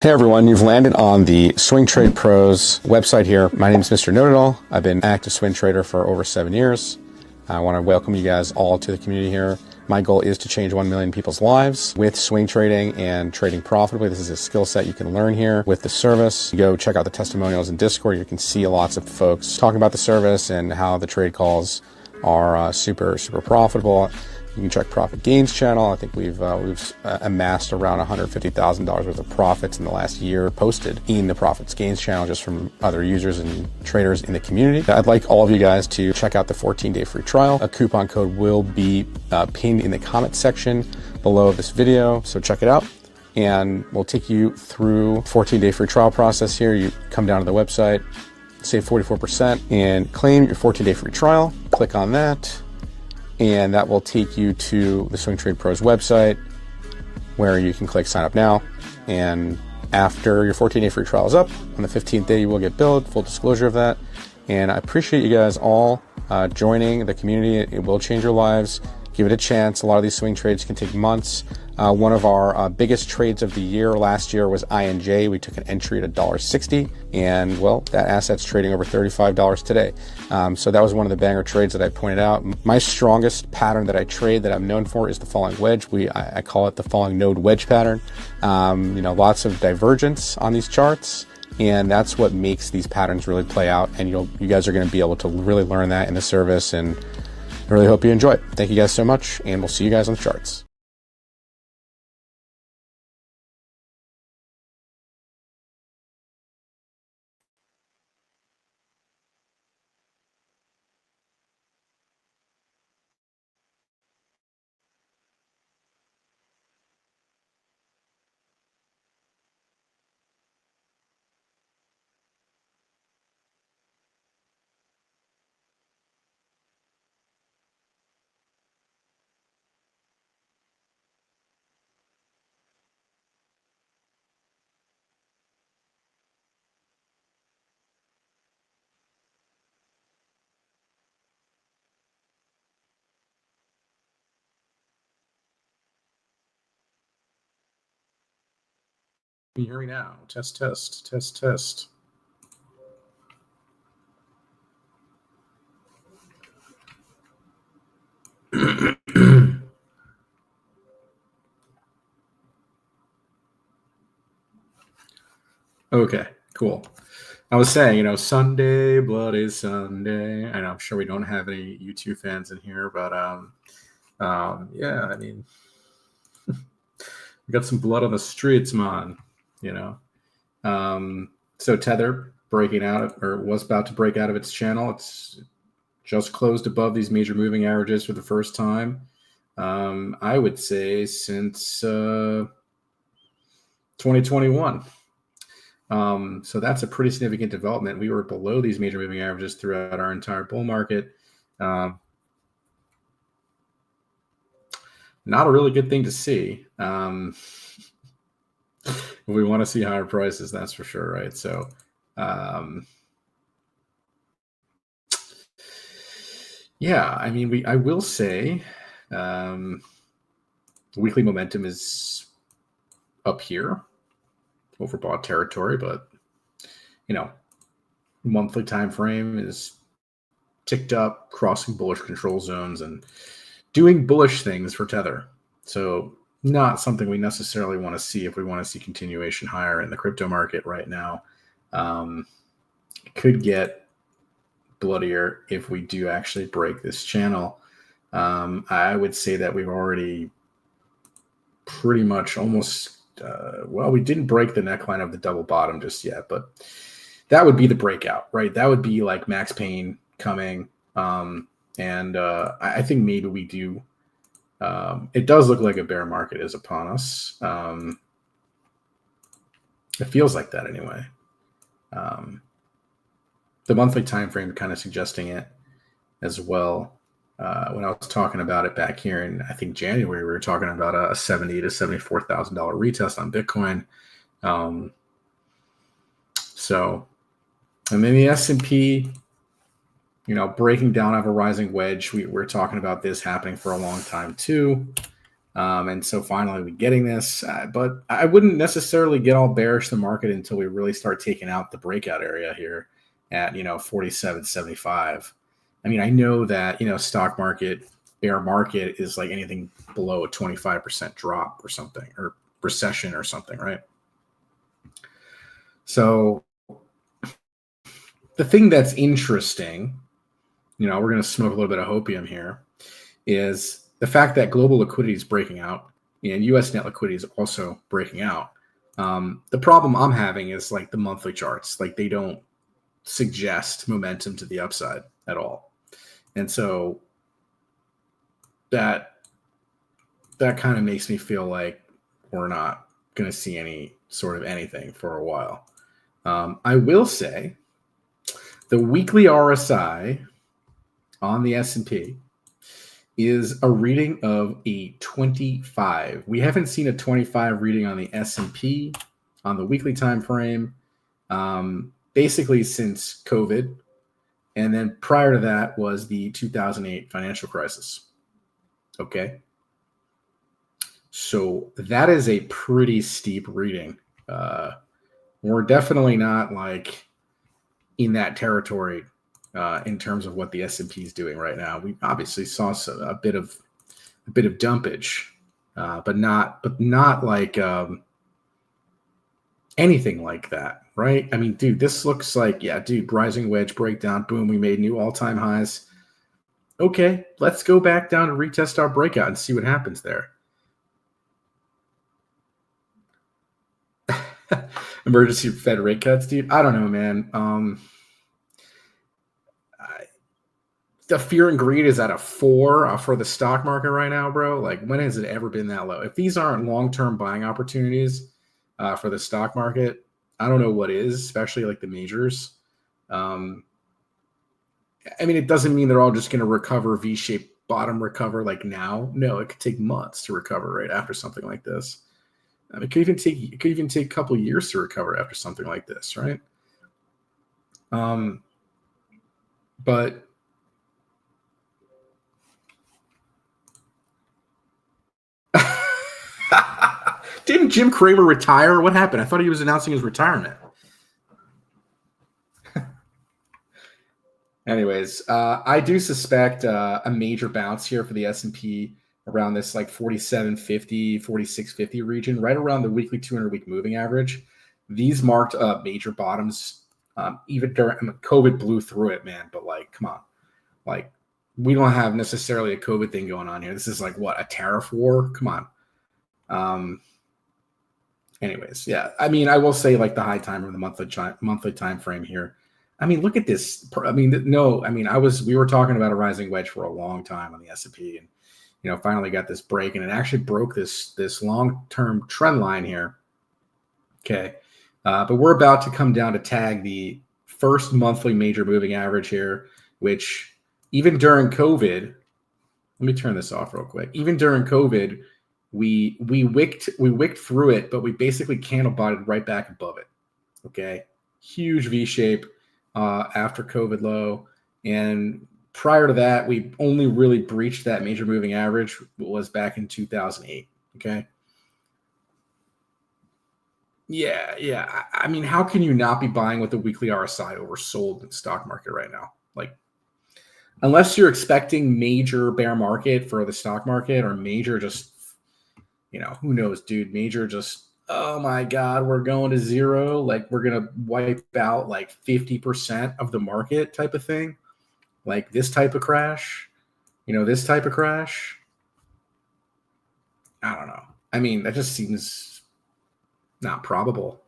Hey everyone, you've landed on the Swing Trade Pros website here. My name is Mr. Know-It-All. I've been an active swing trader for over 7 years. I want to welcome you guys all to the community here. My goal is to change 1 million people's lives with swing trading and trading profitably. This is a skill set you can learn here with the service. Go check out the testimonials in Discord. You can see lots of folks talking about the service and how the trade calls are super profitable. You can check Profit Gains channel. I think we've amassed around $150,000 worth of profits in the last year posted in the Profit Gains channel just from other users and traders in the community. I'd like all of you guys to check out the 14-day free trial. A coupon code will be pinned in the comment section below this video, so check it out. And we'll take you through 14-day free trial process here. You come down to the website, save 44%, and claim your 14-day free trial. Click on that. And that will take you to the Swing Trade Pros website where you can click sign up now. And after your 14-day free trial is up, on the 15th day, you will get billed, full disclosure of that. And I appreciate you guys all joining the community. It will change your lives. Give it a chance. A lot of these swing trades can take months. One of our biggest trades of the year last year was INJ. We took an entry at $1.60, and well, that asset's trading over $35 today. So that was one of the banger trades that I pointed out. My strongest pattern that I trade that I'm known for is the falling wedge. I call it the falling node wedge pattern. Lots of divergence on these charts, and that's what makes these patterns really play out. And you guys are going to be able to really learn that in the service, and I really hope you enjoy it. Thank you guys so much, and we'll see you guys on the charts. Can you hear me now? Test, test, test, test. Okay, cool. I was saying, Sunday, Bloody Sunday. And I'm sure we don't have any YouTube fans in here, but yeah, I mean, we got some blood on the streets, man. So Tether breaking out, or was about to break out of its channel. It's just closed above these major moving averages for the first time, I would say, since 2021. So that's a pretty significant development. We were below these major moving averages throughout our entire bull market. Not a really good thing to see. We want to see higher prices, that's for sure, right? So, yeah, I mean, I will say, weekly momentum is up here, overbought territory, but monthly time frame is ticked up, crossing bullish control zones and doing bullish things for Tether. So not something we necessarily want to see if we want to see continuation higher in the crypto market right now. It could get bloodier if we do actually break this channel. I would say that we've already pretty much almost, we didn't break the neckline of the double bottom just yet, but that would be the breakout, right? That would be like Max Payne coming. And I think maybe we do. It does look like a bear market is upon us. It feels like that anyway. The monthly time frame kind of suggesting it as well. When I was talking about it back here in, I think, January, we were talking about a $70,000 to $74,000 retest on Bitcoin. So, and then the S&P, breaking down of a rising wedge. We're talking about this happening for a long time too. And so finally we're getting this, but I wouldn't necessarily get all bearish the market until we really start taking out the breakout area here at, 47.75. I mean, I know that, stock market, bear market is like anything below a 25% drop or something, or recession or something, right? So the thing that's interesting, we're going to smoke a little bit of hopium here, is the fact that global liquidity is breaking out and U.S. net liquidity is also breaking out. The problem I'm having is like the monthly charts, like they don't suggest momentum to the upside at all. And so that kind of makes me feel like we're not going to see any sort of anything for a while. I will say the weekly RSI on the S&P is a reading of a 25. We haven't seen a 25 reading on the S&P on the weekly time frame, basically since COVID. And then prior to that was the 2008 financial crisis. Okay. So that is a pretty steep reading. We're definitely not like in that territory in terms of what the S&P is doing right now. We obviously saw a bit of dumpage, but not like anything like that, right? I mean, dude, this looks like, yeah, dude, rising wedge breakdown, boom, we made new all-time highs. Okay, let's go back down and retest our breakout and see what happens there. Emergency Fed rate cuts, dude. I don't know, man. The fear and greed is at a 4 for the stock market right now, bro. Like, when has it ever been that low? If these aren't long-term buying opportunities for the stock market, I don't know what is, especially like the majors. I mean, it doesn't mean they're all just going to recover, V-shaped bottom recover like now. No, it could take months to recover right after something like this. It could even take a couple years to recover after something like this, right? But didn't Jim Cramer retire? What happened? I thought he was announcing his retirement. Anyways, I do suspect a major bounce here for the S&P around this like 4750, 4650 region, right around the weekly 200-week moving average. These marked major bottoms. Even during COVID blew through it, man. But like, come on, like we don't have necessarily a COVID thing going on here. This is like what, a tariff war? Come on. Anyways, yeah. I mean, I will say like the high time or the monthly time frame here. I mean, look at this. I mean, no. I mean, we were talking about a rising wedge for a long time on the S&P, and finally got this break, and it actually broke this long-term trend line here. Okay, but we're about to come down to tag the first monthly major moving average here, which even during COVID, let me turn this off real quick. Even during COVID, we wicked through it, but we basically candle botted right back above it. Okay, huge V shape after COVID low, and prior to that, we only really breached that major moving average was back in 2008. Okay. Yeah. I mean, how can you not be buying with the weekly RSI oversold in the stock market right now? Like, unless you're expecting major bear market for the stock market or major just, who knows, dude, major just, oh my God, we're going to zero. Like, we're going to wipe out like 50% of the market type of thing. Like this type of crash, this type of crash. I don't know. I mean, that just seems not probable.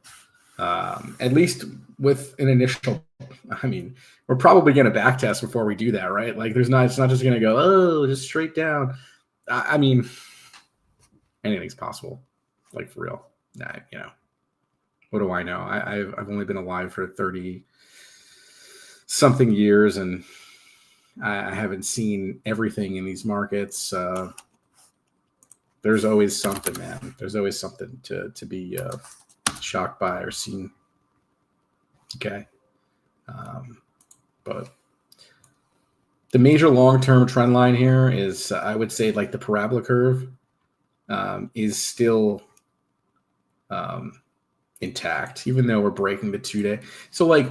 At least with an initial, I mean, we're probably going to back test before we do that, right? Like it's not just going to go, oh, just straight down. I mean, anything's possible, like for real. What do I know? I've only been alive for 30 something years, and I haven't seen everything in these markets. There's always something, man. There's always something to be shocked by or seen. Okay. But the major long-term trend line here is, I would say, like the parabola curve. is still intact, even though we're breaking the 2-day. So like,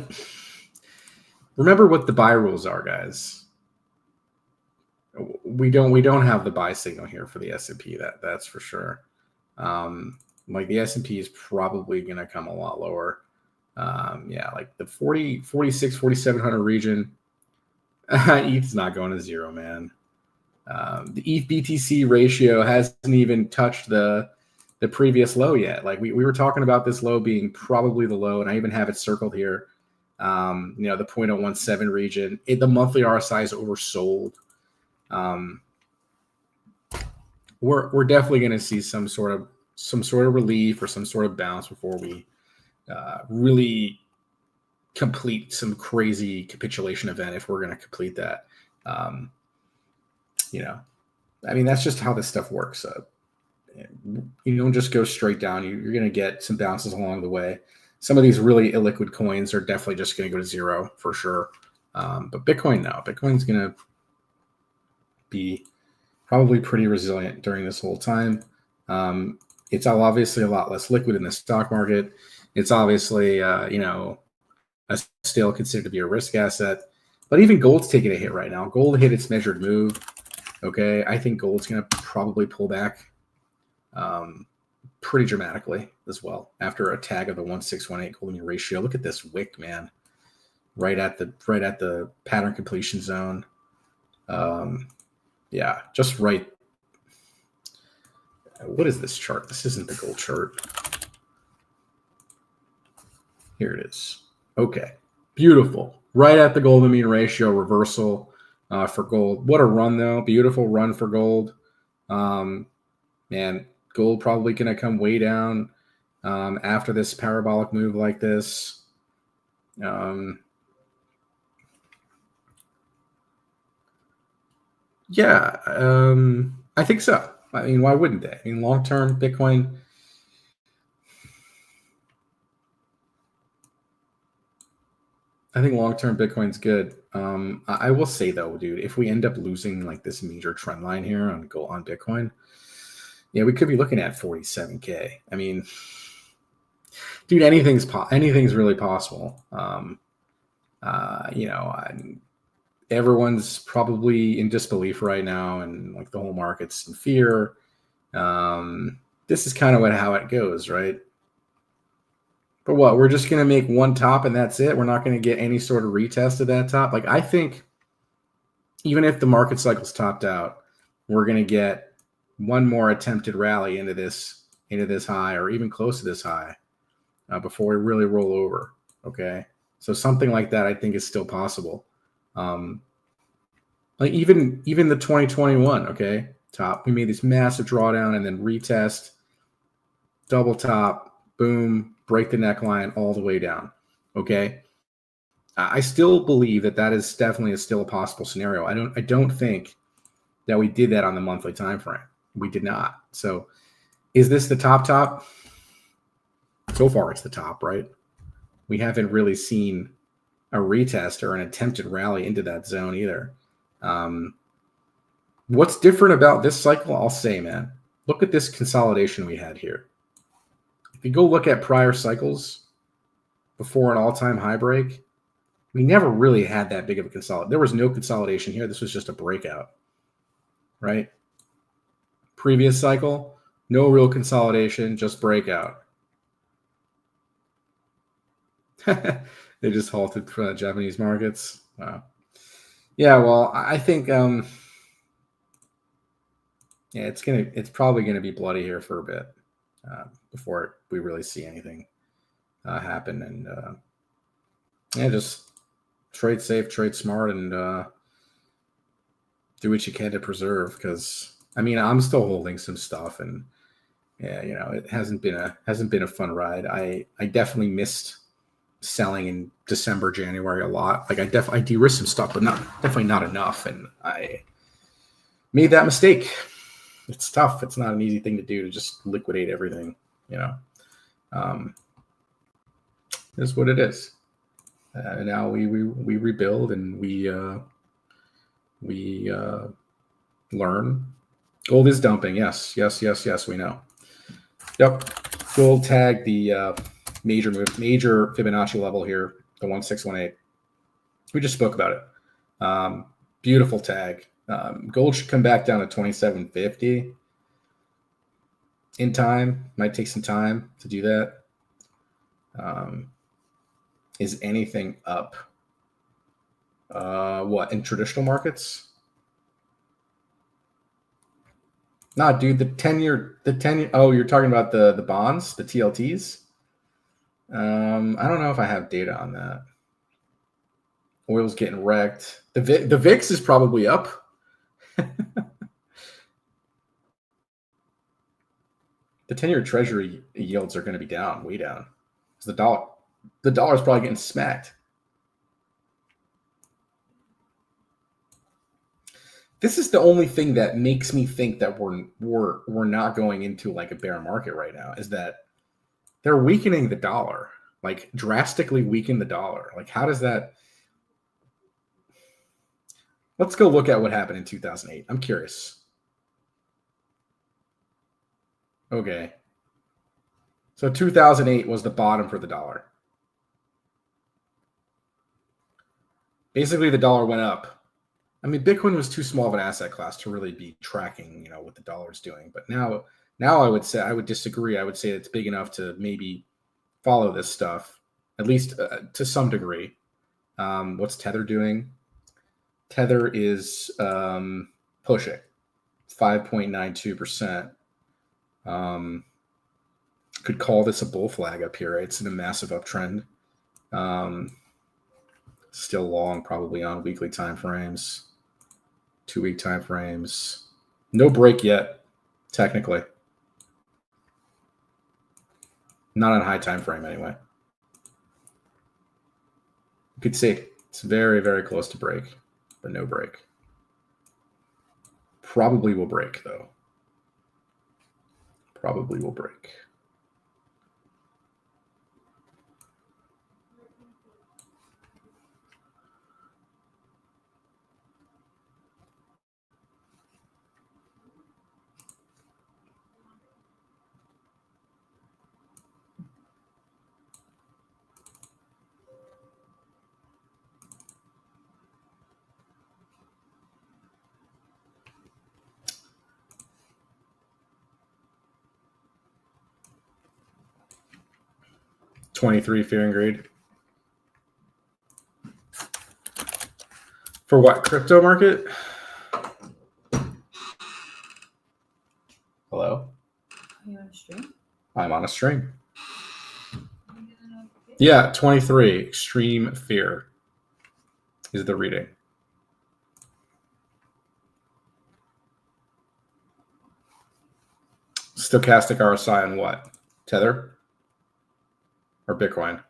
remember what the buy rules are, guys. We don't have the buy signal here for the S&P. That's for sure. Like the S&P is probably going to come a lot lower. Yeah, like the 46, 4,700 region. ETH's not going to zero, man. The ETH BTC ratio hasn't even touched the previous low yet. Like we were talking about this low being probably the low, and I even have it circled here. The 0.017 region. The monthly RSI is oversold. We're definitely going to see some sort of relief or some sort of bounce before we really complete some crazy capitulation event, if we're going to complete that. I mean, that's just how this stuff works. You don't just go straight down. You're going to get some bounces along the way. Some of these really illiquid coins are definitely just going to go to zero for sure. But Bitcoin, no. Bitcoin's going to be probably pretty resilient during this whole time. It's obviously a lot less liquid in the stock market. It's obviously, still considered to be a risk asset. But even gold's taking a hit right now. Gold hit its measured move. Okay, I think gold's going to probably pull back pretty dramatically as well after a tag of the 1.618 golden ratio. Look at this wick, man. Right at the pattern completion zone. Yeah, just right. What is this chart? This isn't the gold chart. Here it is. Okay, beautiful. Right at the golden mean ratio reversal for gold. What a run, though. Beautiful run for gold. Man, gold probably going to come way down after this parabolic move like this. Yeah, I think so. I mean, why wouldn't they? I mean, long-term Bitcoin. I think long-term Bitcoin's good. I will say though, dude, if we end up losing like this major trend line here on Bitcoin, yeah, we could be looking at 47K. I mean, dude, anything's really possible. Everyone's probably in disbelief right now, and like the whole market's in fear. This is kind of how it goes, right? But what, we're just going to make one top and that's it? We're not going to get any sort of retest of that top? Like, I think even if the market cycle's topped out, we're going to get one more attempted rally into this high, or even close to this high, before we really roll over. Okay, so something like that I think is still possible. Like even the 2021, okay, top, we made this massive drawdown and then retest, double top, boom, break the neckline all the way down. Okay, I still believe that is definitely still a possible scenario. I don't think that we did that on the monthly time frame. We did not. So is this the top? So far it's the top, right? We haven't really seen a retest or an attempted rally into that zone either. What's different about this cycle? I'll say, man, look at this consolidation we had here. If you go look at prior cycles before an all-time high break, we never really had that big of a consolidation. There was no consolidation here. This was just a breakout, right? Previous cycle, no real consolidation, just breakout. They just halted for Japanese markets. Wow. Yeah, well, I think it's probably gonna be bloody here for a bit before we really see anything happen. And just trade safe, trade smart, and do what you can to preserve. Because I mean, I'm still holding some stuff, and yeah, it hasn't been a fun ride. I definitely missed selling in December, January a lot. Like I de-risked some stuff, but definitely not enough. And I made that mistake. It's tough. It's not an easy thing to do, to just liquidate everything, is what it is. And now we rebuild, and we learn, Gold is dumping. Yes, we know. Yep. Gold tagged the major Fibonacci level here, the 1618. We just spoke about it. Beautiful tag. Gold should come back down to 2750 in time. Might take some time to do that. Is anything up? What, in traditional markets? Nah, dude, the 10-year. Oh, you're talking about the bonds, the TLTs? I don't know if I have data on that. Oil's getting wrecked. The VIX is probably up. The 10-year Treasury yields are going to be down, way down. Because the dollar's probably getting smacked. This is the only thing that makes me think that we're not going into like a bear market right now, is that they're weakening the dollar, like drastically weaken the dollar. Like, how does that? Let's go look at what happened in 2008. I'm curious. Okay. So 2008 was the bottom for the dollar. Basically, the dollar went up. I mean, Bitcoin was too small of an asset class to really be tracking, what the dollar is doing. But now I would say I would disagree. I would say it's big enough to maybe follow this stuff, at least to some degree. What's Tether doing? Tether is pushing 5.92%. Could call this a bull flag up here. Right? It's in a massive uptrend. Still long, probably on weekly time frames, 2-week time frames. No break yet, technically. Not on high time frame anyway. You could see it's very, very close to break, but no break. Probably will break, though. Probably will break. $23 fear and greed. For what, crypto market? Hello? Are you on a stream? I'm on a stream. Yeah, 23, extreme fear is the reading. Stochastic RSI on what? Tether? Or Bitcoin?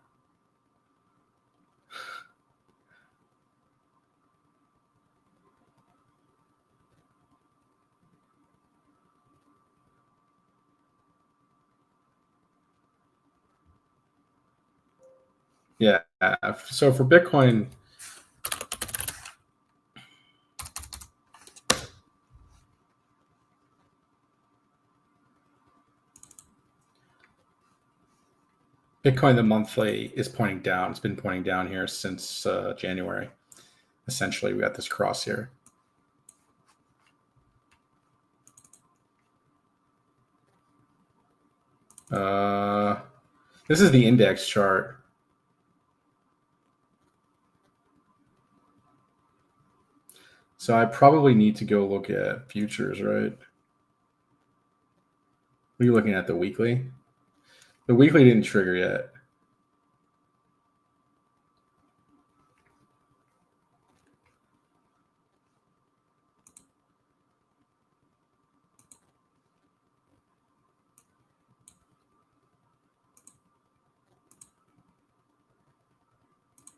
Yeah, so for Bitcoin, the monthly is pointing down. It's been pointing down here since January. Essentially, we got this cross here. This is the index chart. So I probably need to go look at futures, right? What are you looking at, the weekly? The weekly didn't trigger yet.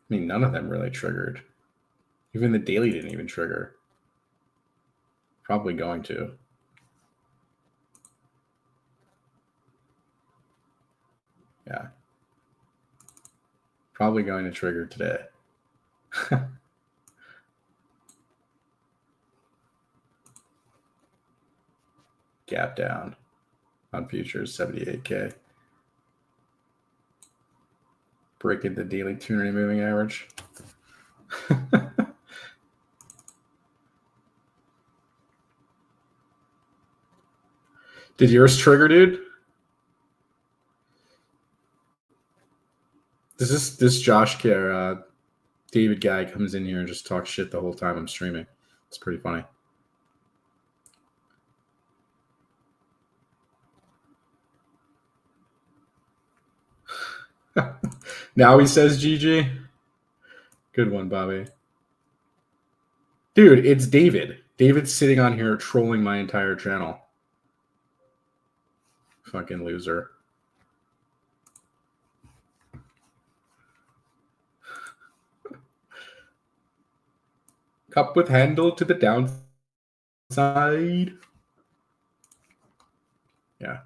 I mean, none of them really triggered. Even the daily didn't even trigger. Probably going to. Yeah. Probably going to trigger today. gap down on futures, 78K. Breaking the daily 200 moving average. Did yours trigger, dude? Does this Josh care? David guy comes in here and just talks shit the whole time I'm streaming. It's pretty funny. Now he says GG. Good one, Bobby. Dude, it's David. David's sitting on here trolling my entire channel. Fucking loser. Cup with handle to the downside. Yeah.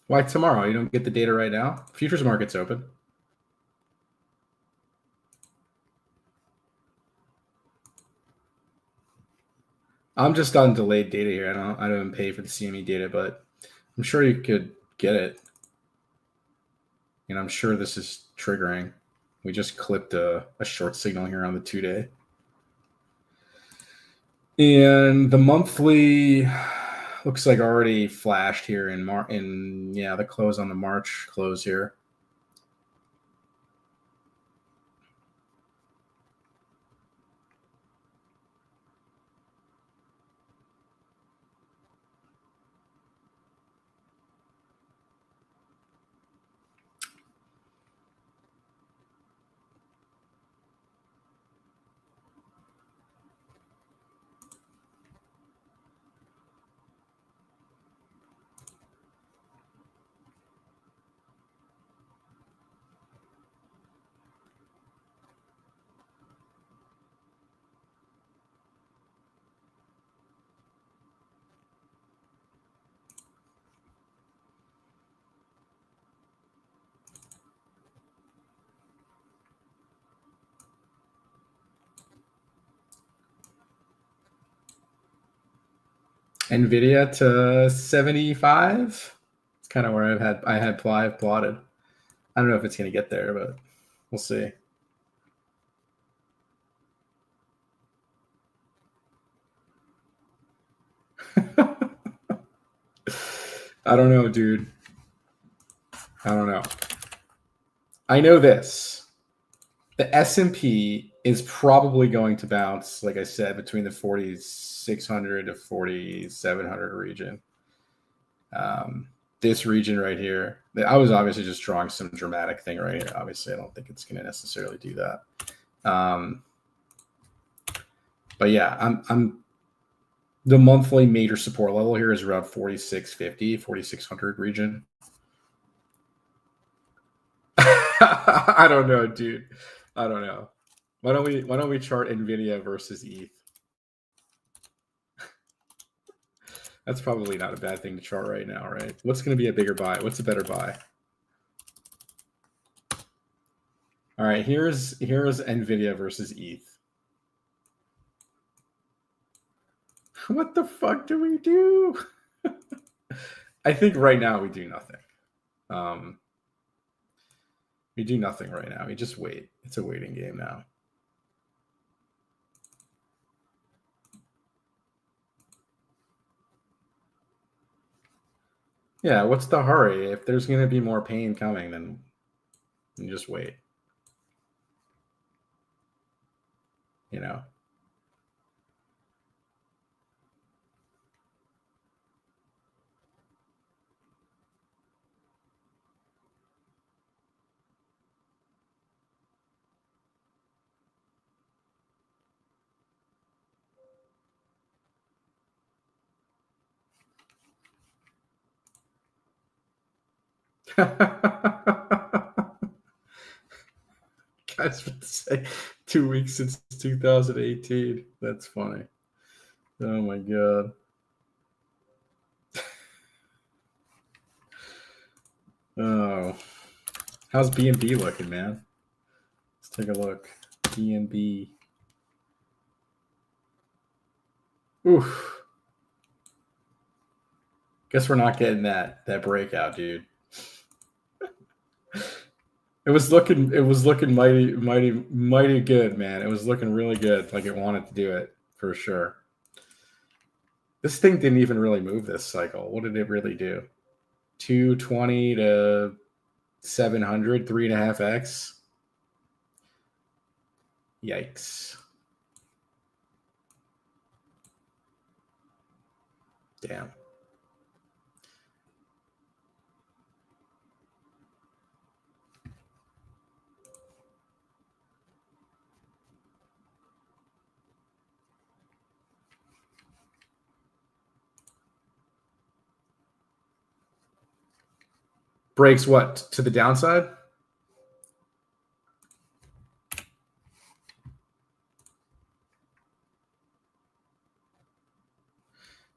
Why tomorrow? You don't get the data right now? Futures market's open. I'm just on delayed data here. I don't pay for the CME data, but I'm sure you could get it. And I'm sure this is triggering. We just clipped a short signal here on the 2-day. And the monthly looks like already flashed here in the close on the March close here. NVIDIA to 75. It's kind of where I've plotted. I don't know if it's going to get there, but we'll see. I don't know, dude. I don't know. I know this. The S&P is probably going to bounce, like I said, between the 4,600 to 4,700 region. This region right here, I was obviously just drawing some dramatic thing right here. Obviously, I don't think it's going to necessarily do that. But yeah, I'm the monthly major support level here is around 4,650, 4,600 region. I don't know, dude. I don't know. Why don't we chart NVIDIA versus ETH? That's probably not a bad thing to chart right now, right? What's going to be a bigger buy? What's a better buy? All right, here's NVIDIA versus ETH. What the fuck do we do? I think right now we do nothing. We do nothing right now. We just wait. It's a waiting game now. Yeah, what's the hurry? If there's going to be more pain coming, then you just wait. You know? Guys would say 2 weeks since 2018. That's funny. Oh my god. Oh, how's BNB looking, man? Let's take a look. BNB. Oof. Guess we're not getting that breakout, dude. It was looking mighty good, man. It was looking really good, like it wanted to do it for sure. This thing didn't even really move this cycle. What did it really do? 220 to 700, 3.5x. Yikes. Damn. Breaks what? To the downside?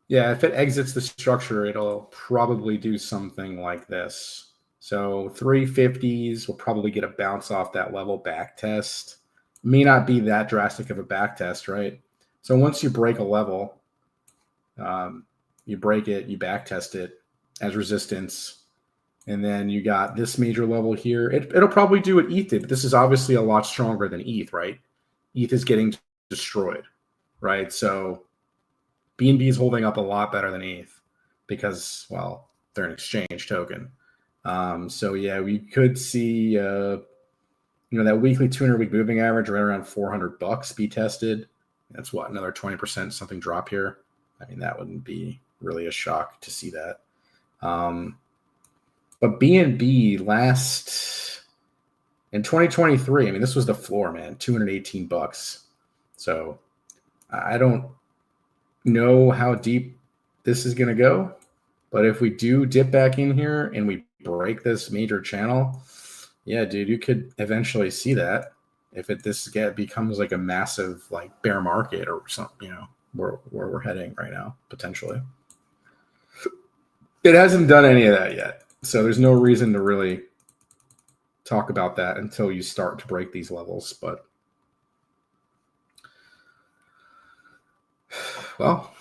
Yeah, if it exits the structure, it'll probably do something like this. So 350s will probably get a bounce off that level back test. May not be that drastic of a back test, right? So once you break a level, you break it, you back test it as resistance. And then you got this major level here. It'll probably do what ETH did, but this is obviously a lot stronger than ETH, right? ETH is getting destroyed, right? So BNB is holding up a lot better than ETH because, well, they're an exchange token. So yeah, we could see, that weekly 200-week moving average right around $400 be tested. That's what, another 20% something drop here. I mean, that wouldn't be really a shock to see that. But BNB in 2023, I mean, this was the floor, man, $218. So I don't know how deep this is going to go, but if we do dip back in here and we break this major channel, yeah, dude, you could eventually see that if this becomes like a massive like bear market or something, where we're heading right now, potentially. It hasn't done any of that yet. So there's no reason to really talk about that until you start to break these levels. But, well,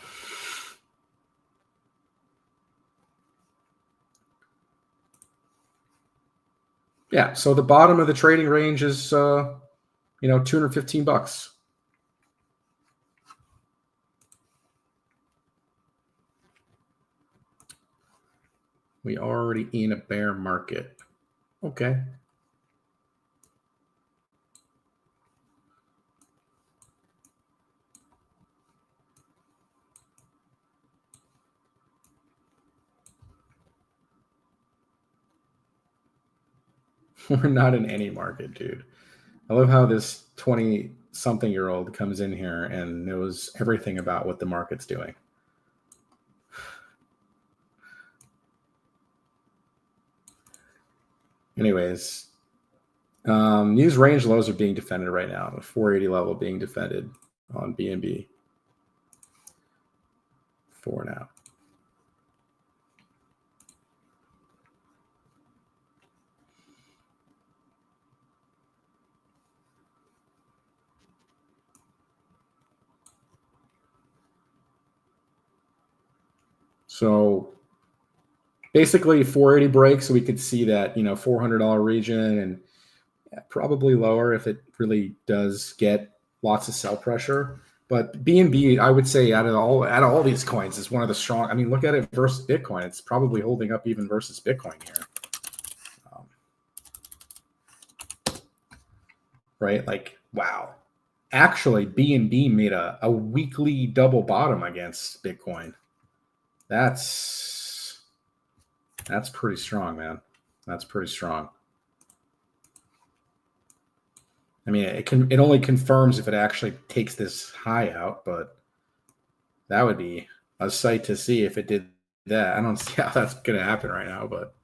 yeah. So the bottom of the trading range is, $215. We already in a bear market. Okay. We're not in any market, dude. I love how this 20-something-year-old comes in here and knows everything about what the market's doing. Anyways, these range lows are being defended right now. The 480 level being defended on BNB for now. So basically 480 breaks, so we could see that, $400 region and probably lower if it really does get lots of sell pressure. But BNB, I would say out of all these coins is one of the strong. I mean, look at it versus Bitcoin. It's probably holding up even versus Bitcoin here. Right? Like, wow. Actually, BNB made a weekly double bottom against Bitcoin. That's pretty strong, man. That's pretty strong. I mean, it only confirms if it actually takes this high out, but that would be a sight to see if it did that. I don't see how that's going to happen right now, but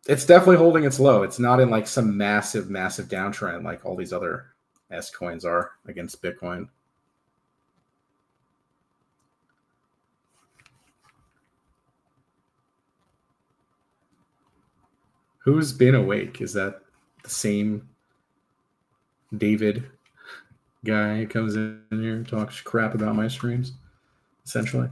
it's definitely holding its low. It's not in like some massive, massive downtrend like all these other S coins are against Bitcoin. Who's been awake? Is that the same David guy who comes in here and talks crap about my streams, essentially?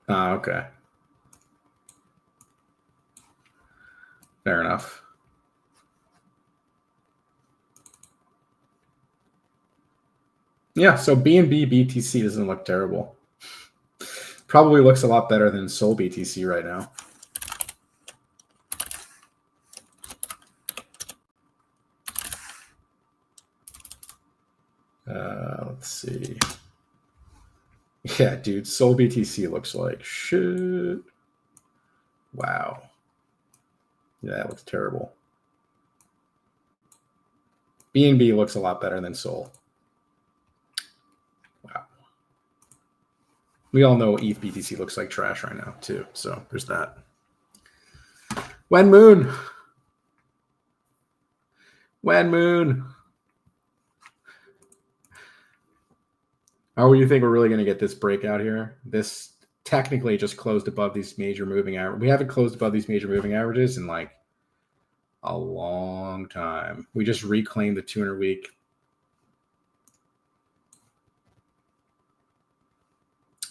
Ah, okay. Fair enough. Yeah, so BNB BTC doesn't look terrible. Probably looks a lot better than Sol BTC right now. Let's see. Yeah, dude, Sol BTC looks like shit. Wow. Yeah, that looks terrible. BNB looks a lot better than Sol. Wow. We all know ETH BTC looks like trash right now, too. So there's that. When Moon. How do you think we're really going to get this breakout here? This technically just closed above these major moving averages. We haven't closed above these major moving averages in like a long time. We just reclaimed the 200-week.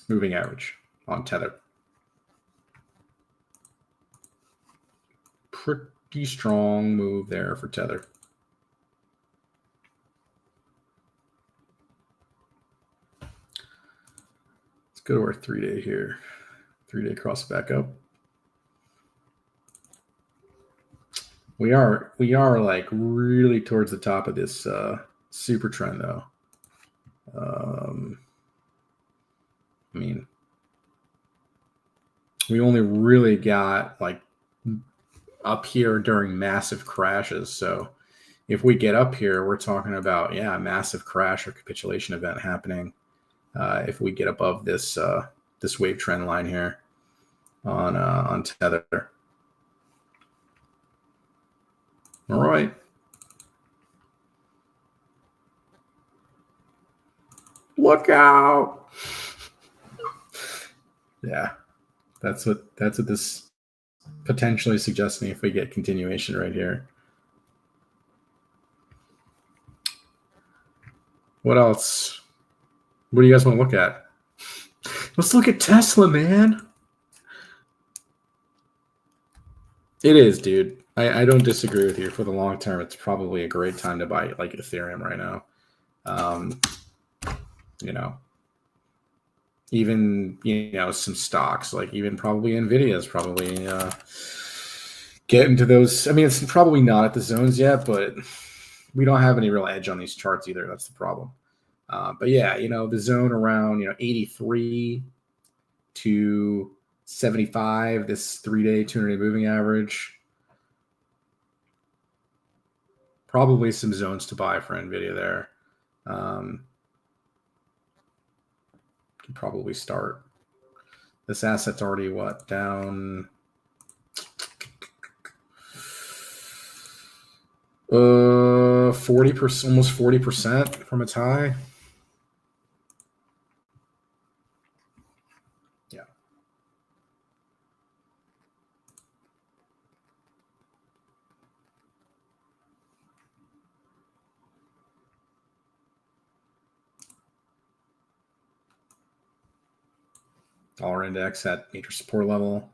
Moving average on Tether. Pretty strong move there for Tether. Let's go to our 3-day here. 3-day cross back up. We are like really towards the top of this super trend though. I mean, we only really got like up here during massive crashes. So if we get up here, we're talking about, yeah, a massive crash or capitulation event happening. If we get above this this wave trend line here on Tether. All right. Look out. Yeah. That's what this potentially suggests me if we get continuation right here. What else? What do you guys want to look at? Let's look at Tesla, man. It is, dude. I don't disagree with you. For the long term, it's probably a great time to buy like Ethereum right now. You know, even, you know, some stocks, like even probably NVIDIA is probably getting to those. I mean, it's probably not at the zones yet, but we don't have any real edge on these charts either. That's the problem. But yeah, you know, the zone around, 83 to 75, this 3-day, 200-day moving average. Probably some zones to buy for NVIDIA there. Could probably start. This asset's already what? Down 40%, almost 40% from its high. Yeah. Dollar index at major support level.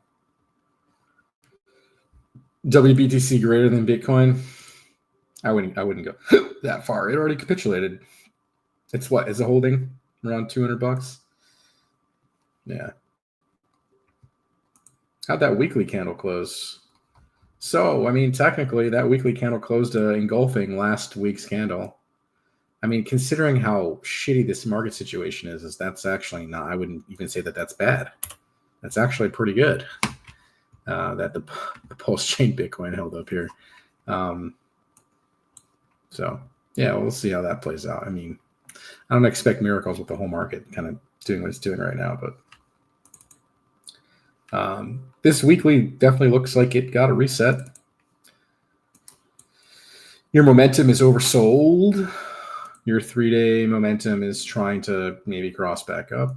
WBTC greater than Bitcoin. I wouldn't go that far. It already capitulated. It's what? Is it holding around $200? Yeah. How'd that weekly candle close? So, I mean, technically, that weekly candle closed engulfing last week's candle. I mean, considering how shitty this market situation is that's actually not, I wouldn't even say that that's bad. That's actually pretty good that the pulse chain Bitcoin held up here. So, yeah, we'll see how that plays out. I mean, I don't expect miracles with the whole market kind of doing what it's doing right now. But this weekly definitely looks like it got a reset. Your momentum is oversold. Your 3-day momentum is trying to maybe cross back up.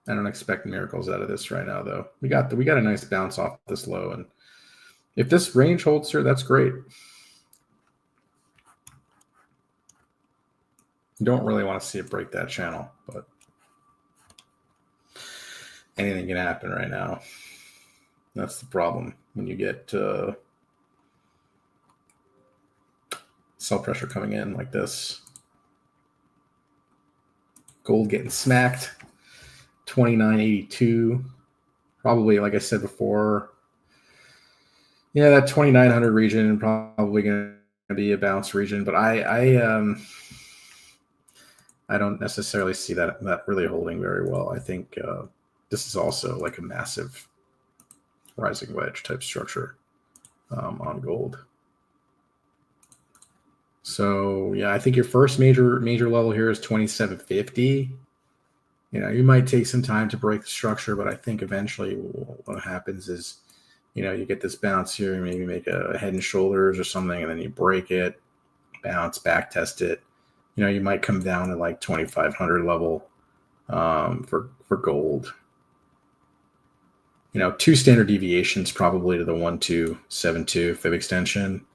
I don't expect miracles out of this right now, though. We got a nice bounce off this low, and if this range holds here, that's great. You don't really want to see it break that channel, but anything can happen right now. That's the problem when you get sell pressure coming in like this. Gold getting smacked, 29.82. Probably, like I said before, yeah, that 2,900 region probably going to be a bounce region, but I don't necessarily see that really holding very well. I think this is also like a massive rising wedge type structure on gold. So yeah, I think your first major level here is 2750. You might take some time to break the structure, but I think eventually what happens is, you get this bounce here, maybe make a head and shoulders or something, and then you break it, bounce, back test it. You might come down to like 2,500 level for gold. 2 standard deviations probably to the 1272 fib extension.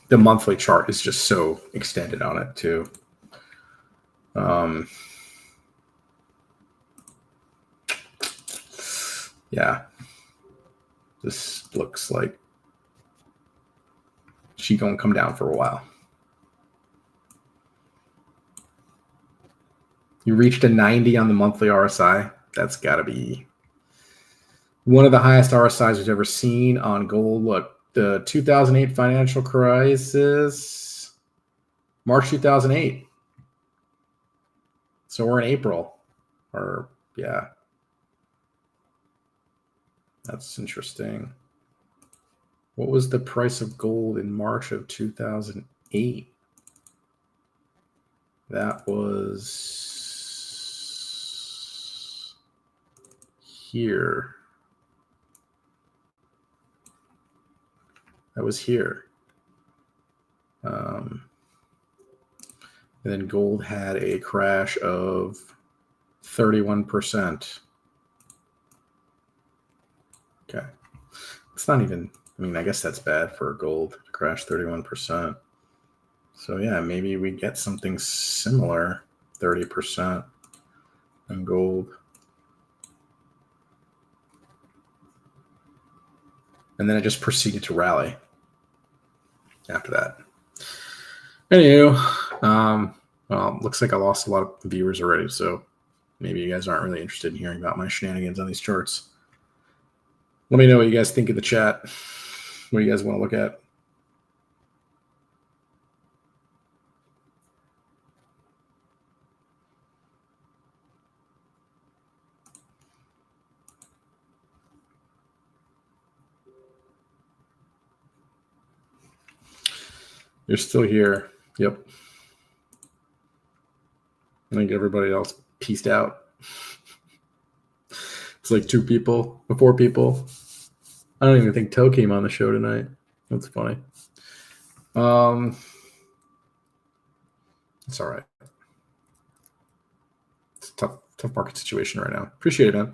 The monthly chart is just so extended on it too. Yeah, this looks like she's gonna come down for a while. You reached a 90 on the monthly RSI. That's got to be one of the highest RSIs we've ever seen on gold. Look, the 2008 financial crisis, March 2008. So we're in April. Yeah. That's interesting. What was the price of gold in March of 2008? That was here. That was here. And then gold had a crash of 31%. Okay. It's not even, I guess that's bad for gold to crash 31%. So yeah, maybe we get something similar, 30% on gold. And then it just proceeded to rally after that. Anywho, well, looks like I lost a lot of viewers already, so maybe you guys aren't really interested in hearing about my shenanigans on these charts. Let me know what you guys think in the chat. What do you guys want to look at? You're still here. Yep. I think everybody else peaced out. It's like 2 people, 4 people. I don't even think Toe came on the show tonight. That's funny. It's all right. It's a tough market situation right now. Appreciate it, man.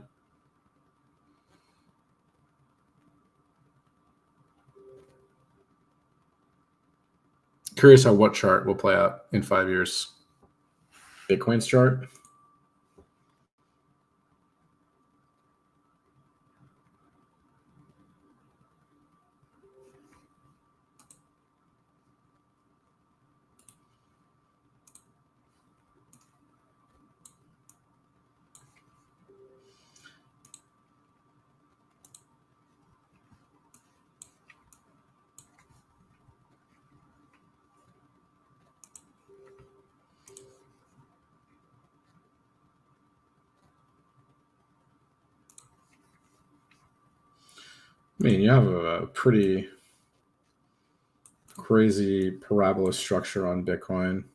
Curious how what chart will play out in 5 years. Bitcoin's chart. I mean, you have a pretty crazy parabola structure on Bitcoin.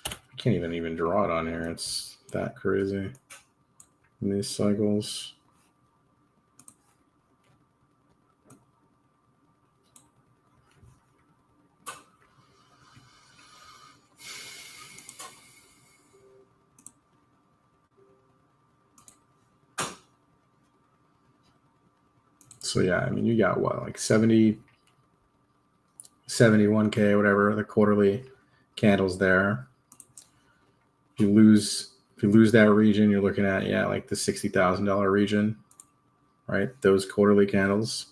I can't even draw it on here. It's that crazy in these cycles. So yeah, I mean, you got what, like 70, 71K, whatever, the quarterly candles there. If you lose that region, you're looking at, yeah, like the $60,000 region, right? Those quarterly candles.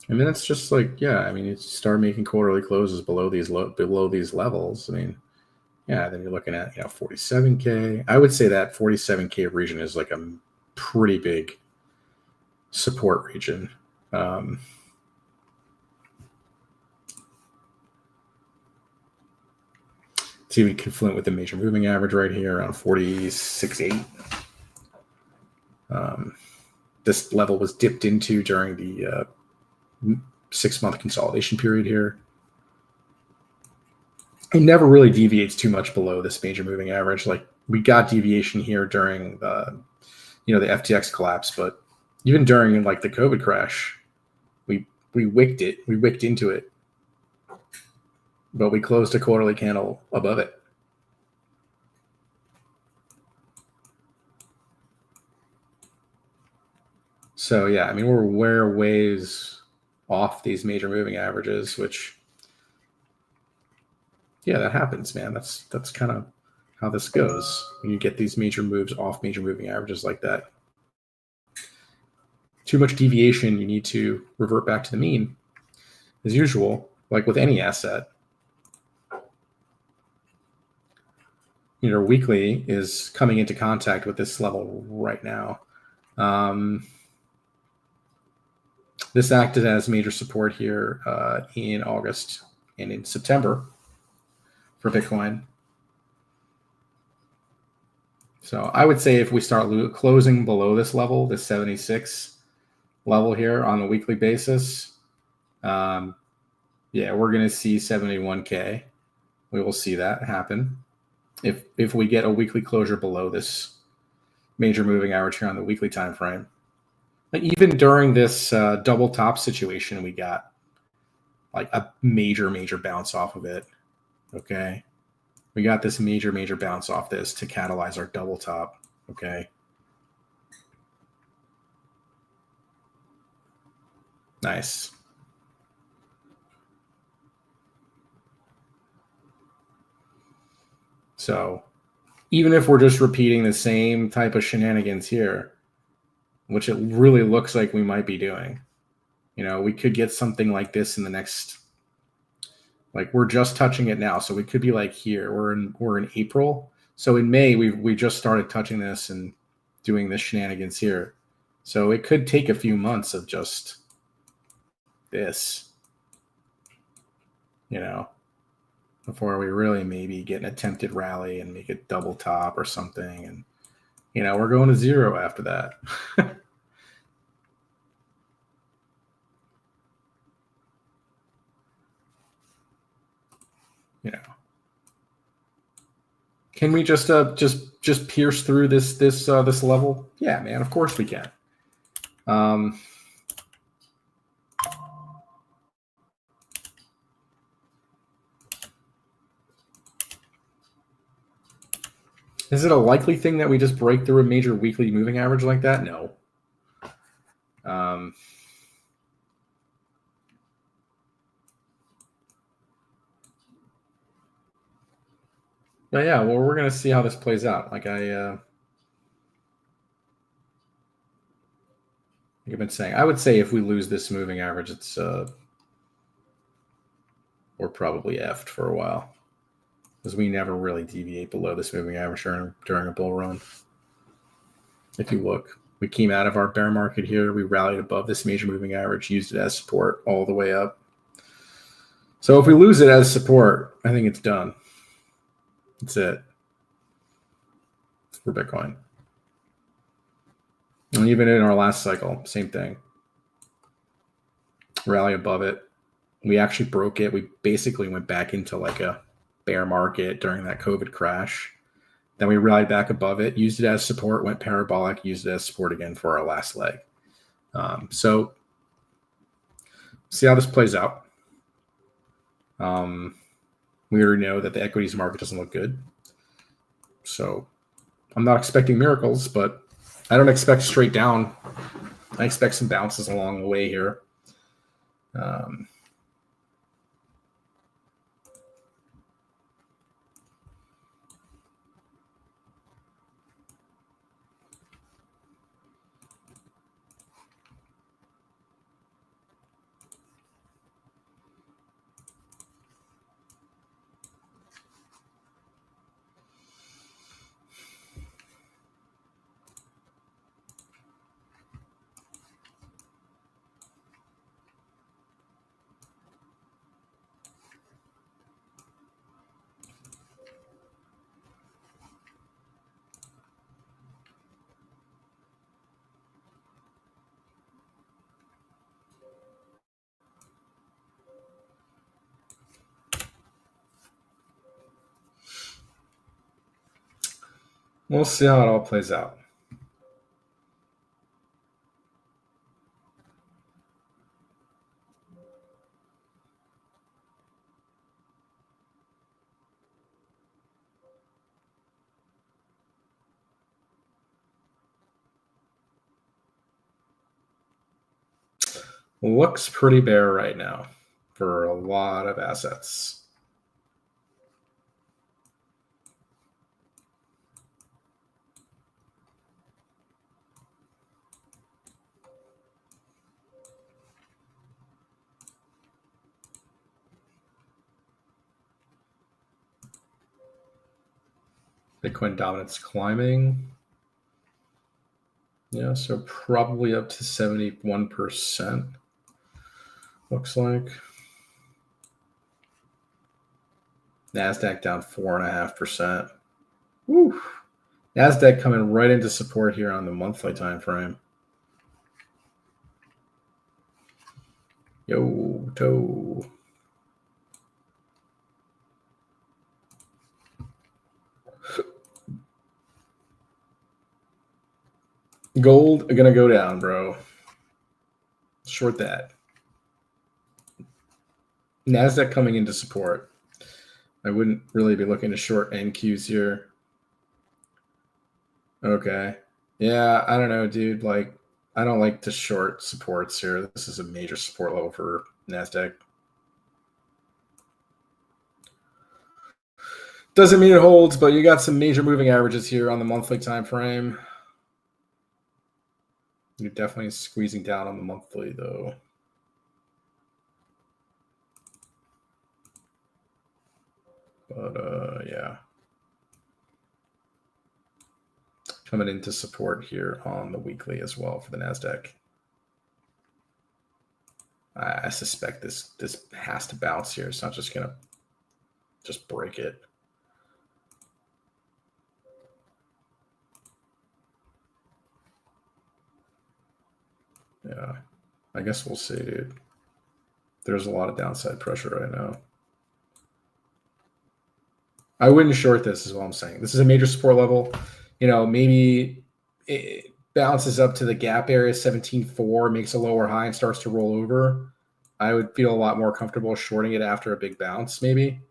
And then it's just like, yeah, I mean, you start making quarterly closes below these levels. I mean, yeah, then you're looking at 47K. I would say that 47K region is like a pretty big support region. It's even confluent with the major moving average right here around 46.8. This level was dipped into during the 6-month consolidation period here. It never really deviates too much below this major moving average. Like, we got deviation here during the FTX collapse, but even during like the COVID crash, we wicked it. We wicked into it, but we closed a quarterly candle above it. So yeah, I mean, we're ways off these major moving averages, which, yeah, that happens, man. That's kind of how this goes when you get these major moves off major moving averages like that. Too much deviation, you need to revert back to the mean, as usual, like with any asset. Weekly is coming into contact with this level right now. This acted as major support here in August and in September for Bitcoin. So I would say if we start closing below this level, this 76 level here on a weekly basis, yeah, we're going to see 71K. We will see that happen. If we get a weekly closure below this major moving average here on the weekly time frame. Like, even during this double top situation, we got like a major bounce off of it. Okay. We got this major bounce off this to catalyze our double top. Okay. Nice. So even if we're just repeating the same type of shenanigans here, which it really looks like we might be doing, we could get something like this in the next, like, we're just touching it now. So we could be like here, we're in April. So in May, we just started touching this and doing this shenanigans here. So it could take a few months of just this, before we really maybe get an attempted rally and make a double top or something. And, we're going to zero after that. Can we just pierce through this level? Yeah, man, of course we can. Is it a likely thing that we just break through a major weekly moving average like that? No. But yeah, well, we're going to see how this plays out. Like I've been saying, I would say if we lose this moving average, it's we're probably effed for a while, because we never really deviate below this moving average during a bull run. If you look, We came out of our bear market here. We rallied above this major moving average, used it as support all the way up. So if we lose it as support, I think it's done. That's it for Bitcoin. And even in our last cycle, same thing. Rally above it. We actually broke it. We basically went back into like a bear market during that COVID crash. Then we rallied back above it, used it as support, went parabolic, used it as support again for our last leg. So see how this plays out. We already know that the equities market doesn't look good. So I'm not expecting miracles, but I don't expect straight down. I expect some bounces along the way here. We'll see how it all plays out. Looks pretty bare right now for a lot of assets. Bitcoin dominance climbing. Yeah, so probably up to 71%. Looks like. Nasdaq down 4.5%. Woo. Nasdaq coming right into support here on the monthly time frame. Yo, toe. Gold are gonna go down, bro. Short that. Nasdaq coming into support. I wouldn't really be looking to short NQs here. Okay. Yeah, I don't know, dude. Like, I don't like to short supports here. This is a major support level for Nasdaq. Doesn't mean it holds, but you got some major moving averages here on the monthly time frame. You're definitely squeezing down on the monthly, though. But, yeah. Coming into support here on the weekly as well for the Nasdaq. I suspect this has to bounce here. It's not just going to just break it. Yeah, I guess we'll see, dude. There's a lot of downside pressure right now. I wouldn't short this is what I'm saying. This is a major support level. You know, maybe it bounces up to the gap area, 17.4, makes a lower high and starts to roll over. I would feel a lot more comfortable shorting it after a big bounce, maybe.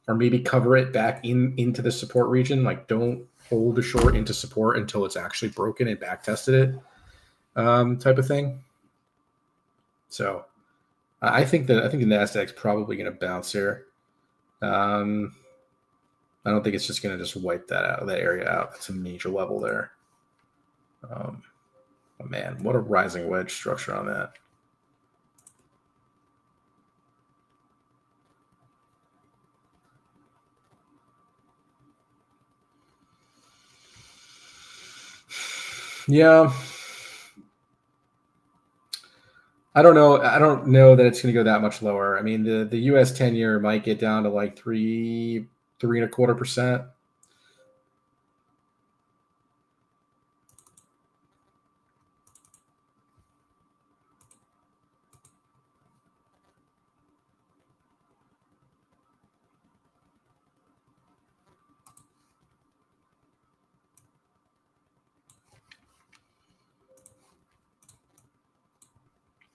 Or maybe cover it back into the support region. Like, don't hold the short into support until it's actually broken and back tested it, type of thing. So I think the Nasdaq's probably going to bounce here. I don't think it's just going to just wipe that area out. That's a major level there. Oh man, what a rising wedge structure on that. Yeah, I don't know. I don't know that it's going to go that much lower. I mean, the U.S. 10-year might get down to like 3.25%.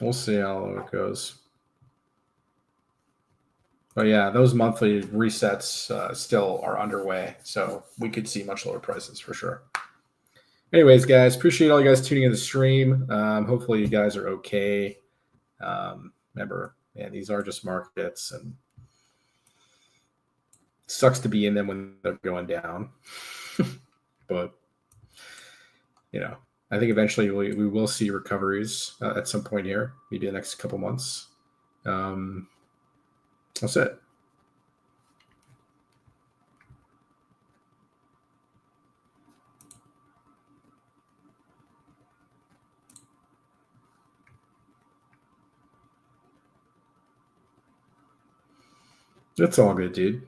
We'll see how low it goes. But yeah, those monthly resets still are underway, so we could see much lower prices for sure. Anyways, guys, appreciate all you guys tuning in the stream. Hopefully you guys are okay. Remember, man, these are just markets, and it sucks to be in them when they're going down. But, you know, I think eventually we will see recoveries at some point here, maybe the next couple months. That's it. That's all good, dude.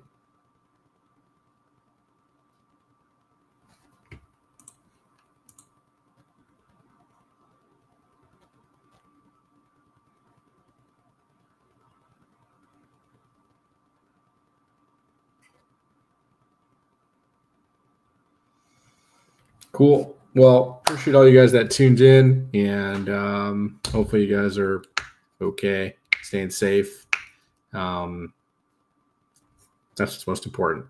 Cool. Well, appreciate all you guys that tuned in, and hopefully you guys are okay, staying safe. That's what's most important.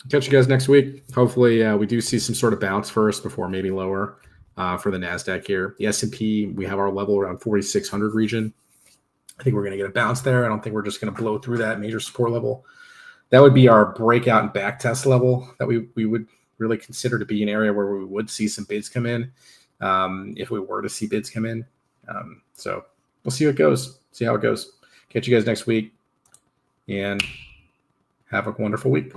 Catch you guys next week. Hopefully we do see some sort of bounce first before maybe lower for the Nasdaq here. The S&P, we have our level around 4,600 region. I think we're going to get a bounce there. I don't think we're just going to blow through that major support level. That would be our breakout and back test level that we would really consider to be an area where we would see some bids come in if we were to see bids come in. So we'll see how it goes. See how it goes. Catch you guys next week, and have a wonderful week.